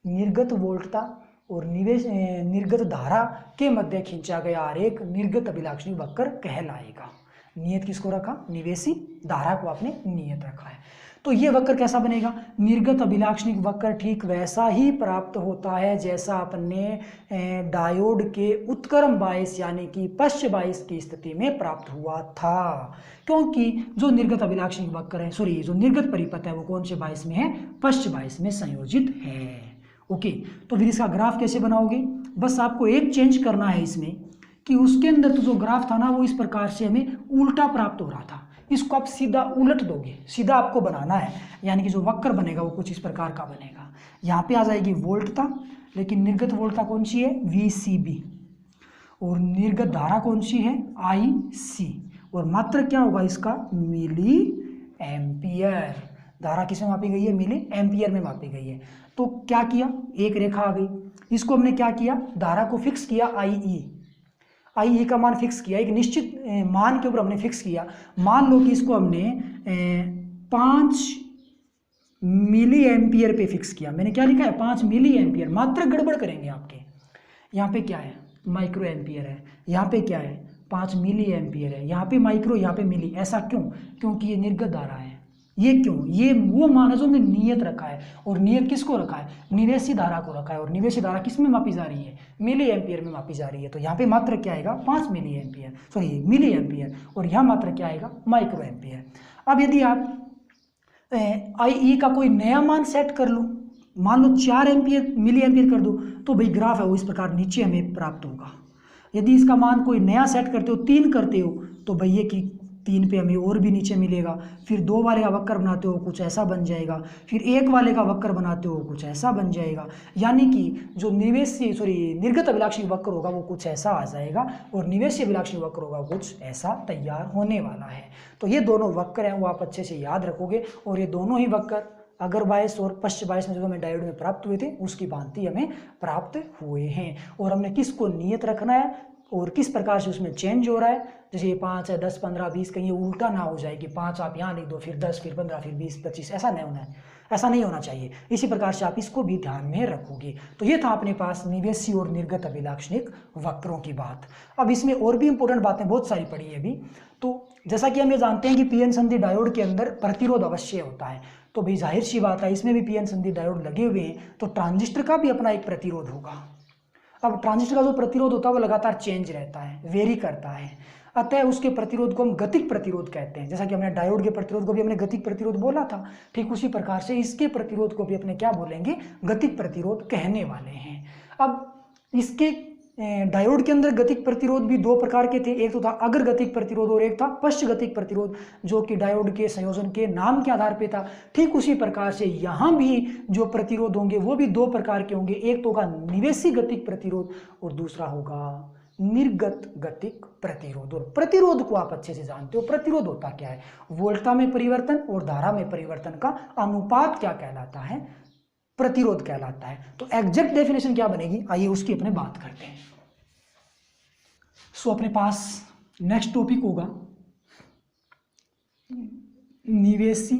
निर्गत वोल्टता और निर्गत धारा के मध्य खींचा गया आरेख निर्गत अभिलाक्षणिक वक्र कहलाएगा। नियत किसको रखा, निवेशी धारा को आपने नियत रखा है। तो ये वक्र कैसा बनेगा, निर्गत अभिलाक्षणिक वक्र ठीक वैसा ही प्राप्त होता है जैसा अपने डायोड के उत्क्रम बायस यानी कि पश्च बायस की स्थिति में प्राप्त हुआ था, क्योंकि जो निर्गत अभिलाक्षणिक वक्र है, जो निर्गत परिपथ है, वो कौन से बायस में है, पश्च बायस में संयोजित है। ओके, तो फिर इसका ग्राफ कैसे बनाओगे? बस आपको एक चेंज करना है इसमें कि उसके अंदर तो जो ग्राफ था ना वो इस प्रकार से हमें उल्टा प्राप्त हो रहा था, इसको आप सीधा उलट दोगे, सीधा आपको बनाना है, यानी कि जो वक्र बनेगा वो कुछ इस प्रकार का बनेगा। यहाँ पे आ जाएगी वोल्टता, लेकिन निर्गत वोल्टता कौन सी है? VCB, और निर्गत धारा कौन सी है? IC, और मात्रक क्या होगा इसका? Milliampere. धारा किसमें मापी गई है? मिली एम्पियर में मापी गई है। तो क्या किया, एक रेखा आ गई, इसको हमने क्या किया? धारा को फिक्स किया IE का मान फिक्स किया, एक निश्चित मान के ऊपर हमने फिक्स किया। मान लो कि इसको हमने 5 मिली एम्पियर पे फिक्स किया। मैंने क्या लिखा है? 5 मिली एम्पियर। मात्रक गड़बड़ करेंगे आपके, यहाँ पे क्या है? माइक्रो एम्पियर है, यहाँ पे क्या है? 5 मिली एम्पियर है, यहाँ पे माइक्रो, यहाँ पे मिली। ऐसा क्यों? क्योंकि ये निर्गत धारा है। ये क्यों? ये वो मान है जो हमने नियत रखा है, और नियत किसको रखा है? निवेशी धारा को रखा है, और निवेशी धारा किस में मापी जा रही है? मिली एम्पियर में मापी जा रही है। तो यहाँ पे मात्रक क्या आएगा? 5 milliampere, sorry milliampere, और यहाँ मात्रक क्या आएगा? Microampere. अब यदि आप IE का कोई नया मान सेट कर लो, मान लो 4 एम्पियर मिली एम्पियर कर दो, तो भाई ग्राफ है वो इस प्रकार नीचे हमें प्राप्त होगा। यदि इसका मान कोई नया सेट करते हो, 3 करते हो, तो भैया कि 3 पे हमें और भी नीचे मिलेगा। फिर 2 वाले का वक्र बनाते हो, कुछ ऐसा बन जाएगा। फिर 1 वाले का वक्र बनाते हो, कुछ ऐसा बन जाएगा। यानी कि जो निर्गत अभिलाक्षी वक्र होगा वो कुछ ऐसा आ जाएगा, और निवेशी अभिलाक्षी वक्र होगा कुछ ऐसा तैयार होने वाला है। तो ये दोनों वक्र हैं वो आप अच्छे से याद रखोगे, और ये दोनों ही वक्र अगर बायस और पश्च बायस में जो हमें डायोड में प्राप्त हुए थे उसकी भांति हमें प्राप्त हुए हैं। और हमने किसको नियत रखना है और किस प्रकार से उसमें चेंज हो रहा है। जैसे ये 5 है, 10, 15, 20, कहीं ये उल्टा ना हो जाए कि 5 आप यहाँ लिख दो, फिर 10, फिर 15, फिर 20, 25, ऐसा नहीं होना है, ऐसा नहीं होना चाहिए। इसी प्रकार से आप इसको भी ध्यान में रखोगे। तो ये था अपने पास निवेशी और निर्गत अभिलाक्षणिक वक्रों की बात। अब इसमें और भी इंपॉर्टेंट बातें बहुत सारी पड़ी है अभी। तो जैसा कि हम ये जानते हैं कि पीएन संधि डायोड के अंदर प्रतिरोध अवश्य होता है, तो भाई जाहिर सी बात है इसमें भी पीएन संधि डायोड लगे हुए हैं, तो ट्रांजिस्टर का भी अपना एक प्रतिरोध होगा। अब ट्रांजिस्टर का जो प्रतिरोध होता है वो लगातार चेंज रहता है, वेरी करता है, अतः उसके प्रतिरोध को हम गतिक प्रतिरोध कहते हैं। जैसा कि हमने डायोड के प्रतिरोध को भी हमने गतिक प्रतिरोध बोला था, ठीक उसी प्रकार से इसके प्रतिरोध को भी अपने क्या बोलेंगे? गतिक प्रतिरोध कहने वाले हैं। अब इसके डायोड के अंदर गतिक प्रतिरोध भी 2 प्रकार के थे, एक तो था अग्र गतिक प्रतिरोध और एक था पश्च गतिक प्रतिरोध, जो कि डायोड के संयोजन के नाम के आधार पे था। ठीक उसी प्रकार से यहाँ भी जो प्रतिरोध होंगे वो भी 2 प्रकार के होंगे, एक तो होगा निवेशी गतिक प्रतिरोध और दूसरा होगा निर्गत गतिक प्रतिरोध। और प्रतिरोध को आप अच्छे से जानते हो, प्रतिरोध होता क्या है? वोल्टता में परिवर्तन और धारा में परिवर्तन का अनुपात क्या कहलाता है? प्रतिरोध कहलाता है। तो एग्जैक्ट डेफिनेशन क्या बनेगी, आइए उसकी अपने बात करते हैं। सो अपने पास नेक्स्ट टॉपिक होगा निवेशी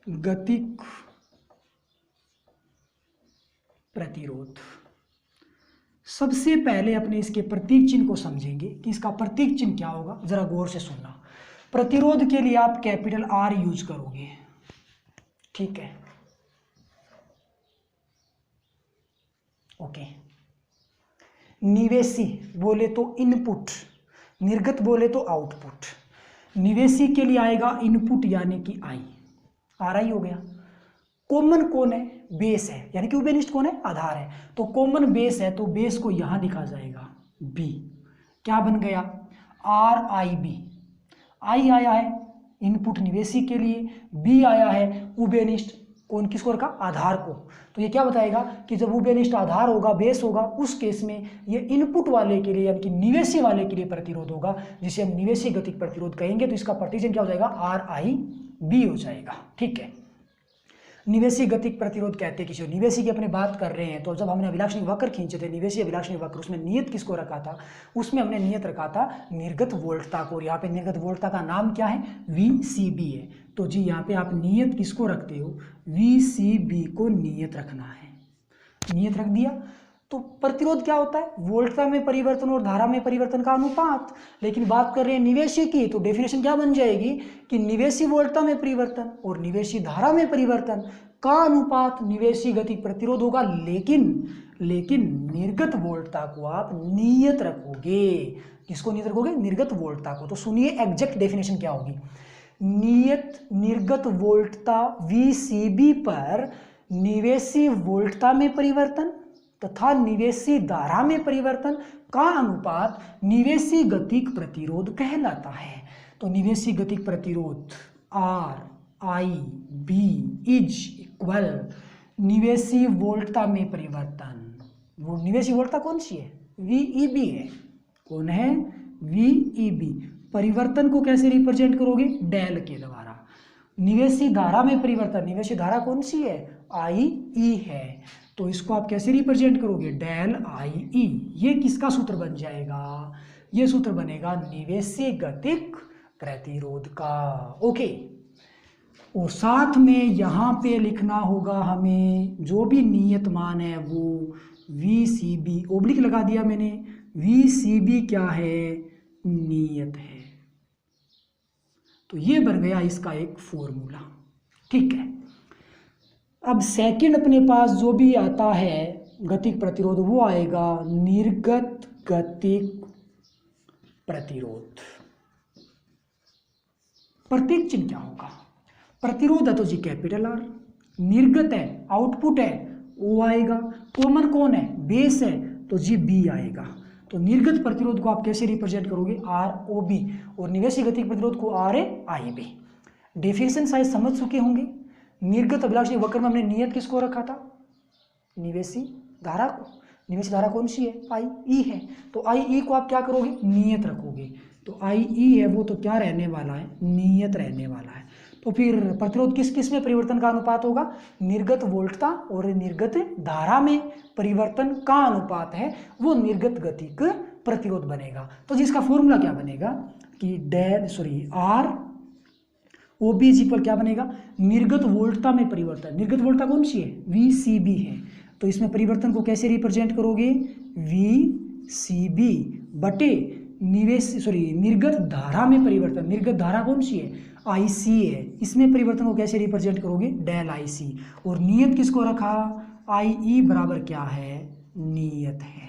गतिक प्रतिरोध। सबसे पहले अपने इसके प्रतीक चिन्ह को समझेंगे कि इसका प्रतीक चिन्ह क्या होगा, जरा गौर से सुनना। प्रतिरोध के लिए आप कैपिटल R यूज करोगे, ठीक है, ओके। निवेशी बोले तो इनपुट, निर्गत बोले तो आउटपुट। निवेशी के लिए आएगा इनपुट यानी कि RI हो गया। कॉमन कौन है? बेस है, यानी कि उभयनिष्ठ कौन है? आधार है। तो कॉमन बेस है, तो बेस को यहां लिखा जाएगा B। क्या बन गया? RIB। I आया है इनपुट निवेशी के लिए, B आया है उभयनिष्ठ कौन, किसको रखा? आधार को। तो ये क्या बताएगा कि जब उभयनिष्ठ आधार होगा, बेस होगा, उस केस में ये इनपुट वाले के लिए यानी कि निवेशी वाले के लिए प्रतिरोध होगा, जिसे हम निवेशी गतिक प्रतिरोध कहेंगे। तो इसका प्रतिचिन्ह क्या हो जाएगा? RIB हो जाएगा, ठीक है। निवेशी गतिक प्रतिरोध कहते हैं किसी निवेशी की अपने बात कर रहे हैं। तो जब हमने अभिलाक्षणिक वक्र खींचे थे, निवेशी अभिलाक्षणिक वक्र, उसमें नियत किसको रखा था? उसमें हमने नियत रखा था निर्गत वोल्टता को। और यहाँ पे निर्गत वोल्टता का नाम क्या है? VCB है। तो जी यहाँ पे आप नियत किसको रखते हो? VCB को नियत रखना है। नियत रख दिया। तो प्रतिरोध क्या होता है? वोल्टता में परिवर्तन और धारा में परिवर्तन का अनुपात। लेकिन बात कर रहे हैं निवेशी की, तो डेफिनेशन क्या बन जाएगी कि निवेशी वोल्टता में परिवर्तन और निवेशी धारा में परिवर्तन का अनुपात निवेशी गतिक प्रतिरोध होगा। लेकिन निर्गत वोल्टता को आप नियत रखोगे। किसको नियत रखोगे? निर्गत वोल्टता को। तो सुनिए एग्जैक्ट डेफिनेशन क्या होगी। नियत निर्गत वोल्टता VCB पर निवेशी वोल्टता में परिवर्तन तथा निवेशी धारा में परिवर्तन का अनुपात निवेशी गतिक प्रतिरोध कहलाता है। तो निवेशी गतिक प्रतिरोध RIB इज इक्वल निवेशी वोल्टता में परिवर्तन। वो निवेशी वोल्टता कौन सी है? VEB है। कौन है? VEB। परिवर्तन को कैसे रिप्रेजेंट करोगे? डेल के द्वारा। निवेशी धारा में परिवर्तन, निवेशी धारा कौन सी है? IE है। तो इसको आप कैसे रिप्रेजेंट करोगे? Del IE। ये किसका सूत्र बन जाएगा? ये सूत्र बनेगा निवेशी गतिक प्रतिरोध का। ओके, और साथ में यहाँ पे लिखना होगा हमें जो भी नियत मान है वो VCB, ओब्लिक लगा दिया मैंने। VCB क्या है? नियत है। तो ये बन गया इसका एक फॉर्मूला। ठीक है, अब सेकंड अपने पास जो भी आता है गतिक प्रतिरोध वो आएगा निर्गत गतिक प्रतिरोध। प्रतीक चिन्ह क्या होगा? प्रतिरोध है तो जी कैपिटल R, निर्गत है आउटपुट है O आएगा, कॉमन कौन है? बेस है तो जी B आएगा। तो निर्गत प्रतिरोध को आप कैसे रिप्रेजेंट करोगे? ROB, और निवेशी गतिक प्रतिरोध को RAIB। डेफिनेशन शायद समझ चुके होंगे। निर्गत अभिलाषी वक्र में हमने नियत किसको रखा था? निवेशी धारा को। निवेशी धारा कौन सी है? IE है। तो IE को आप क्या करोगे? नियत रखोगे। तो IE है वो तो क्या रहने वाला है? नियत रहने वाला है। तो फिर प्रतिरोध किस किस में परिवर्तन का अनुपात होगा? निर्गत वोल्टता और निर्गत धारा में परिवर्तन का अनुपात है वो निर्गत गतिक प्रतिरोध बनेगा। तो जिसका फॉर्मूला क्या बनेगा कि ROB इज इक्वल क्या बनेगा? निर्गत वोल्टता में परिवर्तन। निर्गत वोल्टता कौन सी है? VCB है। तो इसमें परिवर्तन को कैसे रिप्रेजेंट करोगे? VCB बटे निर्गत धारा में परिवर्तन। निर्गत धारा कौन सी है? IC है। इसमें परिवर्तन को कैसे रिप्रेजेंट करोगे? Del IC। और नियत किसको रखा? IE बराबर क्या है? नियत है।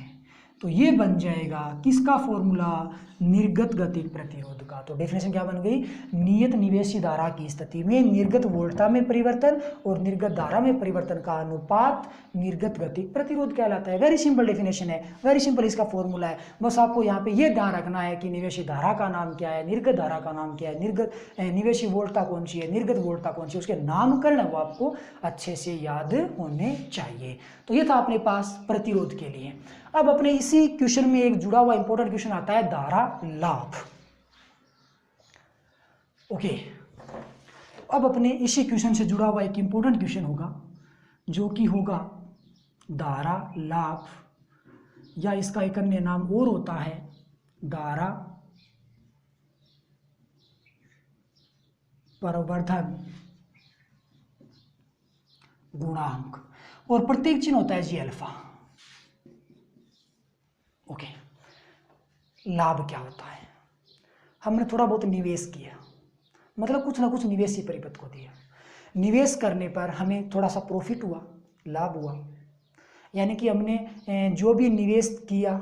तो ये बन जाएगा किसका फॉर्मूला? निर्गत गतिक प्रतिरोध का। तो डेफिनेशन क्या बन गई? नियत निवेशी धारा की स्थिति में निर्गत वोल्टता में परिवर्तन और निर्गत धारा में परिवर्तन का अनुपात निर्गत गतिक प्रतिरोध कहलाता है। वेरी सिंपल डेफिनेशन है, वेरी सिंपल इसका फॉर्मूला है। बस आपको यहाँ पे ये ध्यान रखना है कि निवेशी धारा का नाम क्या है, निर्गत धारा का नाम क्या है, निवेशी वोल्टता कौन सी है, निर्गत वोल्टता कौन सी है, उसके नामकरण वो आपको अच्छे से याद होने चाहिए। तो ये था अपने पास प्रतिरोध के लिए। अब अपने इसी क्वेश्चन में एक जुड़ा हुआ इंपॉर्टेंट क्वेश्चन आता है धारा लाभ। ओके, अब अपने इसी क्वेश्चन से जुड़ा हुआ एक इंपॉर्टेंट क्वेश्चन होगा जो कि होगा धारा लाभ, या इसका एक अन्य नाम और होता है धारा प्रवर्धन गुणांक, और प्रतीक चिन्ह होता है जी अल्फा। ओके, लाभ क्या होता है? हमने थोड़ा बहुत निवेश किया, मतलब कुछ ना कुछ निवेशी परिपथ को दिया। निवेश करने पर हमें थोड़ा सा प्रॉफिट हुआ, लाभ हुआ, यानी कि हमने जो भी निवेश किया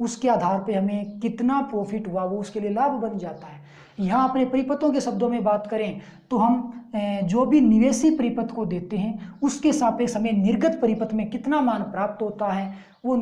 उसके आधार पे हमें कितना प्रॉफिट हुआ वो उसके लिए लाभ बन जाता है। यहाँ अपने परिपथों के शब्दों में बात करें तो हम जो भी निवेशी परिपथ को देते हैं उसके सापेक्ष हमें निर्गत परिपथ में कितना मान प्राप्त होता है वो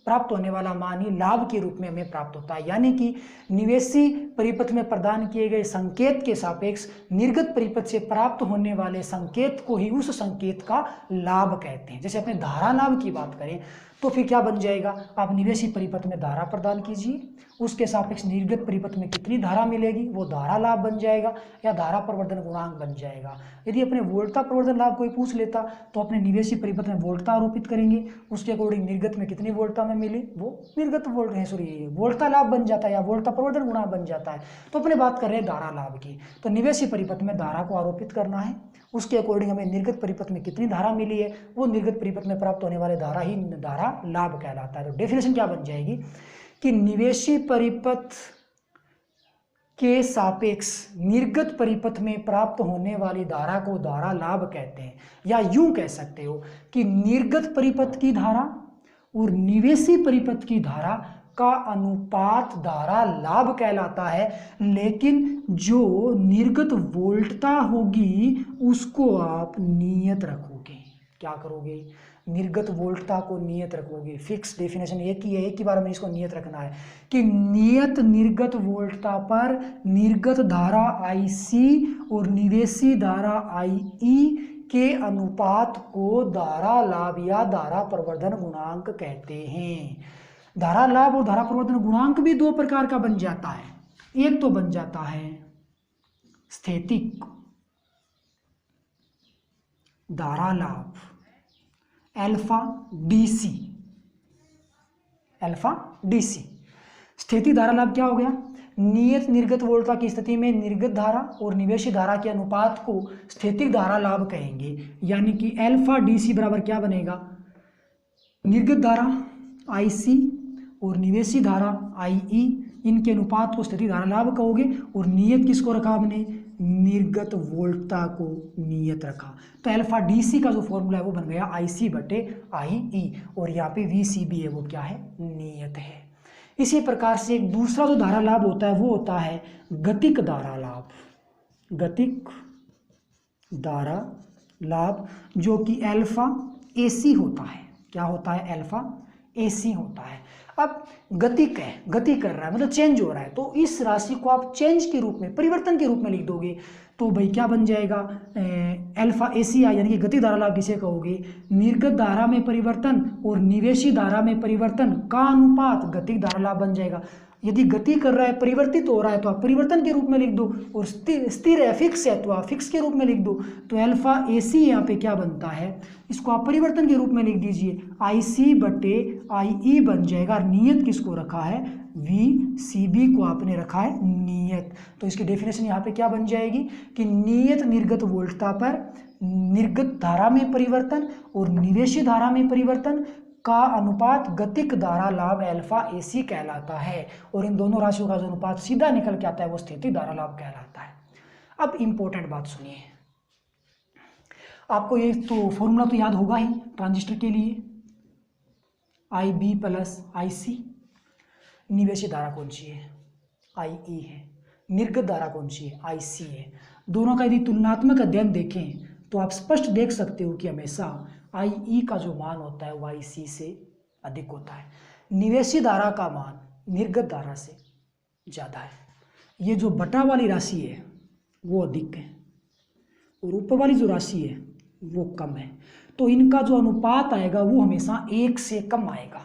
प्राप्त होने वाला मान ही लाभ के रूप में हमें प्राप्त होता है। यानी कि निवेशी परिपथ में प्रदान किए गए संकेत के सापेक्ष निर्गत परिपथ से प्राप्त होने वाले संकेत को ही उस संकेत का लाभ कहते हैं। जैसे अपने धारा लाभ की बात करें तो फिर क्या बन जाएगा? आप निवेशी परिपथ में धारा प्रदान कीजिए, उसके सापेक्ष निर्गत परिपथ में कितनी धारा मिलेगी वो धारा लाभ बन जाएगा या धारा प्रवर्धन गुणांक बन जाएगा। यदि अपने वोल्टता प्रवर्धन लाभ कोई पूछ लेता तो अपने निवेशी परिपथ में वोल्टता आरोपित करेंगे, उसके अकॉर्डिंग निर्गत में कितनी वोल्टता में मिली वो निर्गत वोल्टता लाभ बन जाता है या वोल्टता प्रवर्धन गुणांक बन जाता है। तो अपने बात कर रहे हैं धारा लाभ की, तो निवेशी परिपथ में धारा को आरोपित करना है, उसके अकॉर्डिंग हमें निर्गत परिपथ में कितनी धारा मिली है वो निर्गत परिपथ में प्राप्त होने वाले धारा ही धारा लाभ कहलाता है। तो डेफिनेशन क्या बन जाएगी कि निवेशी परिपथ के सापेक्ष निर्गत परिपथ में प्राप्त होने वाली धारा को धारा लाभ कहते हैं, या यूं कह सकते हो कि निर्गत परिपथ की धारा और निवेशी परिपथ की धारा का अनुपात धारा लाभ कहलाता है। लेकिन जो निर्गत वोल्टता होगी उसको आप नियत रखोगे। क्या करोगे, निर्गत वोल्टता को नियत रखोगे। फिक्स डेफिनेशन एक ही है, एक ही बार में इसको नियत रखना है कि नियत निर्गत वोल्टता पर निर्गत धारा IC और निवेशी धारा IE के अनुपात को धारा लाभ या धारा प्रवर्धन गुणांक कहते हैं। धारा लाभ और धारा प्रवर्धन गुणांक भी दो प्रकार का बन जाता है। एक तो बन जाता है स्थैतिक धारा लाभ अल्फा DC। स्थिति धारा लाभ क्या हो गया, नियत निर्गत वोल्टता की स्थिति में निर्गत धारा और निवेशी धारा के अनुपात को स्थैतिक धारा लाभ कहेंगे। यानी कि अल्फा DC बराबर क्या बनेगा, निर्गत धारा IC और निवेशी धारा IE, इनके अनुपात को स्थिति धारा लाभ कहोगे। और नियत किसको रखा हमने, निर्गत वोल्टता को नियत रखा। तो अल्फा DC का जो फॉर्मूला है वो बन गया IC/IE, और यहाँ पे VCB है वो क्या है, नियत है। इसी प्रकार से एक दूसरा जो धारा लाभ होता है वो होता है गतिक धारा लाभ। गतिक धारा लाभ जो कि अल्फा AC होता है। क्या होता है, अल्फा AC होता है। अब गतिक है, गति कर रहा है मतलब चेंज हो रहा है, तो इस राशि को आप चेंज के रूप में, परिवर्तन के रूप में लिख दोगे तो भाई क्या बन जाएगा, अल्फा ACI यानी कि गति धारा लाभ किसे कहोगे, निर्गत धारा में परिवर्तन और निवेशी धारा में परिवर्तन का अनुपात गतिक धारा लाभ बन जाएगा। यदि गति कर रहा है, परिवर्तित हो रहा है तो आप परिवर्तन के रूप में लिख दो, और स्थिर है, फिक्स है तो आप फिक्स के रूप में लिख दो। तो अल्फा AC यहाँ पे क्या बनता है, इसको आप परिवर्तन के रूप में लिख दीजिए, IC/IE बन जाएगा। और नियत किसको रखा है, VCB को आपने रखा है नियत। तो इसकी डेफिनेशन यहाँ पे क्या बन जाएगी कि नियत निर्गत वोल्टता पर निर्गत धारा में परिवर्तन और निवेशी धारा में परिवर्तन का अनुपात गतिक धारा लाभ अल्फा AC कहलाता है। और इन दोनों राशियों का जो अनुपात सीधा निकल के आता है वो स्थितिक धारा लाभ कहलाता है। अब इंपॉर्टेंट बात सुनिए, आपको ये तो फॉर्मूला तो याद होगा ही ट्रांजिस्टर के लिए, IB+IC। निवेशी धारा कौन सी है, IE है। निर्गत धारा कौन सी है, IC है। दोनों का यदि तुलनात्मक अध्ययन देखें तो आप स्पष्ट देख सकते हो कि हमेशा IE का जो मान होता है वो IC से अधिक होता है। निवेशी धारा का मान निर्गत धारा से ज़्यादा है। ये जो बटा वाली राशि है वो अधिक है और ऊपर वाली जो राशि है वो कम है। तो इनका जो अनुपात आएगा वो हमेशा 1 से कम आएगा।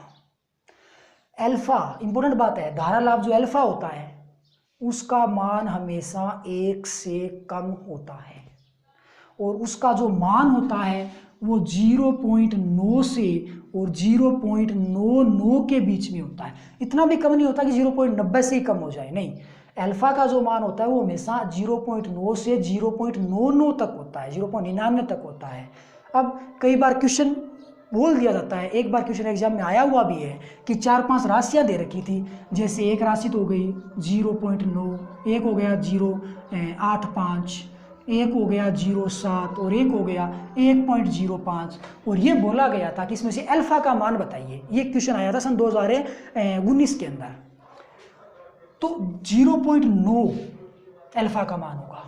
अल्फा, इंपॉर्टेंट बात है, धारा लाभ जो अल्फा होता है उसका मान हमेशा 1 से कम होता है, और उसका जो मान होता है वो 0.9 से और 0.99 के बीच में होता है। इतना भी कम नहीं होता कि 0.90 से ही कम हो जाए, नहीं। अल्फा का जो मान होता है वो हमेशा 0.9 से 0.99 तक होता है, 0.99 तक होता है। अब कई बार क्वेश्चन बोल दिया जाता है, एक बार क्वेश्चन एग्जाम में आया हुआ भी है कि 4-5 राशियां दे रखी थी, जैसे एक राशि तो हो गई 0.9, एक हो गया 0.85, एक हो गया 0.7 और एक हो गया 1.05, और ये बोला गया था कि इसमें से अल्फा का मान बताइए। ये क्वेश्चन आया था सन 2019 के अंदर। तो 0.9 अल्फा का मान होगा,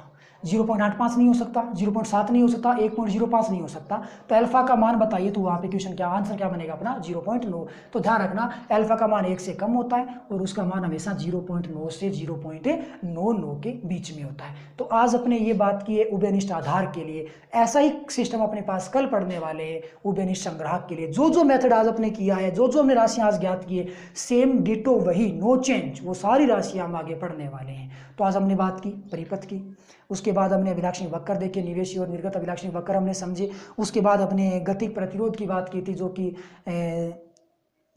0.85 नहीं हो सकता, 0.7 नहीं हो सकता, 1.05 नहीं हो सकता। तो अल्फा का मान बताइए, तो वहाँ पे क्वेश्चन क्या आंसर क्या बनेगा अपना 0.9। तो ध्यान रखना अल्फा का मान 1 से कम होता है और उसका मान हमेशा 0.9 से 0.99 के बीच में होता है। तो आज अपने ये बात की है उभयनिष्ठ आधार के लिए। ऐसा ही सिस्टम अपने पास कल पढ़ने वाले हैं उभयनिष्ठ संग्राहक के लिए। जो जो मेथड आज अपने किया है, जो जो हमने राशियाँ आज ज्ञात की है, सेम डिटो वही, नो चेंज, वो सारी राशियाँ हम आगे पढ़ने वाले हैं। तो आज हमने बात की परिपथ की, उसके बाद हमने अभिलाक्षणिक वक्र देखे, निवेशी और निर्गत अभिलाक्षणिक वक्र हमने समझे। उसके बाद हमने गतिक प्रतिरोध की बात की थी, जो कि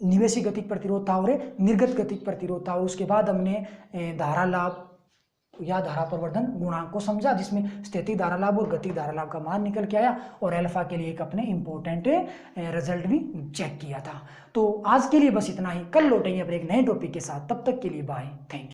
निवेशी गतिक प्रतिरोध था और निर्गत गतिक प्रतिरोध था। और उसके बाद हमने धारा लाभ या धारा प्रवर्धन गुणांक को समझा, जिसमें स्थितिक धारा लाभ और गतिक धारा लाभ का मान निकल के आया, और अल्फा के लिए एक अपने इंपॉर्टेंट रिजल्ट भी चेक किया था। तो आज के लिए बस इतना ही, कल लौटेंगे अपने एक नए टॉपिक के साथ। तब तक के लिए बाय, थैंक यू।